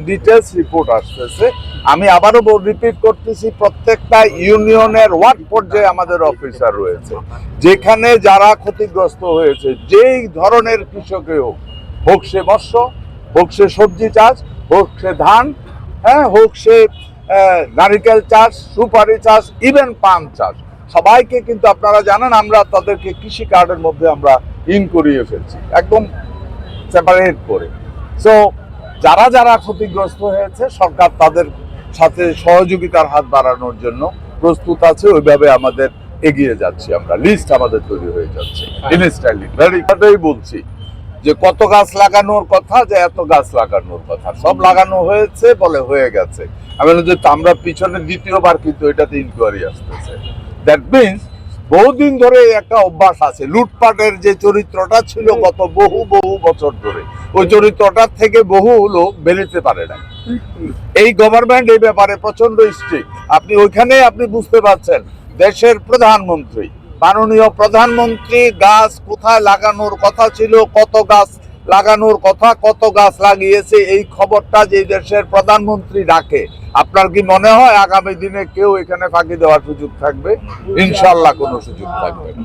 Details report আসতেছে। আমি আবারও রিপিট করতেছি, প্রত্যেকটা ইউনিয়নের ওয়ার্ড পর্যায়ে আমাদের অফিসার রয়েছে, যেখানে যারা ক্ষতিগ্রস্ত হয়েছে, যেই ধরনের কৃষকই হোক, হোক সে মৎস্য, হোক সে সবজি চাষ, হোক সে ধান, হ্যাঁ, হোক সে নারিকেল চাষ, সুপারি চাষ, ইভেন পান চাষ, সবাইকে কিন্তু আপনারা জানেন আমরা তাদেরকে কৃষি কার্ডের মধ্যে আমরা ইন করিয়ে ফেলছি, একদম সেপারেট করে। সো যারা যারা ক্ষতিগ্রস্ত হয়েছে, সরকার তাদের সাথে সহযোগিতার হাত বাড়ানোর জন্য প্রস্তুত আছে। ওইভাবে আমাদের এগিয়ে যাচ্ছি, আমরা লিস্ট আমাদের তৈরি হয়ে যাচ্ছে ইনস্ট্যান্টলি। ভেরি বলছি যে কত গাছ লাগানোর কথা, যে এত গাছ লাগানোর কথা, সব লাগানো হয়েছে বলে হয়ে গেছে। আমি বলি যে আমরা পিছনে দ্বিতীয়বার কিন্তু এটাতে ইনকোয়ারি আসতেছে। দ্যাট মিনস বহুদিন ধরে একটা অভ্যাস আছে, লুটপাটের যে চরিত্রটা ছিল গত বহু বছর ধরে, ওই চরিত্রটার থেকে বহু লোক বেরোতে পারে না। এই গভর্নমেন্ট এই ব্যাপারে প্রচন্ড স্ট্রিক্ট। আপনি ওইখানে আপনি বুঝতে পারছেন, দেশের প্রধানমন্ত্রী, মাননীয় প্রধানমন্ত্রী গাছ কোথায় লাগানোর কথা ছিল, কত গাছ লাগানোর কথা, কত গাছ লাগিয়েছে, এই খবরটা যে দেশের প্রধানমন্ত্রী ডাকে, আপনার কি মনে হয় আগামী দিনে কেউ এখানে ফাঁকি দেওয়ার সুযোগ থাকবে? ইনশাল্লাহ কোনো সুযোগ থাকবে না।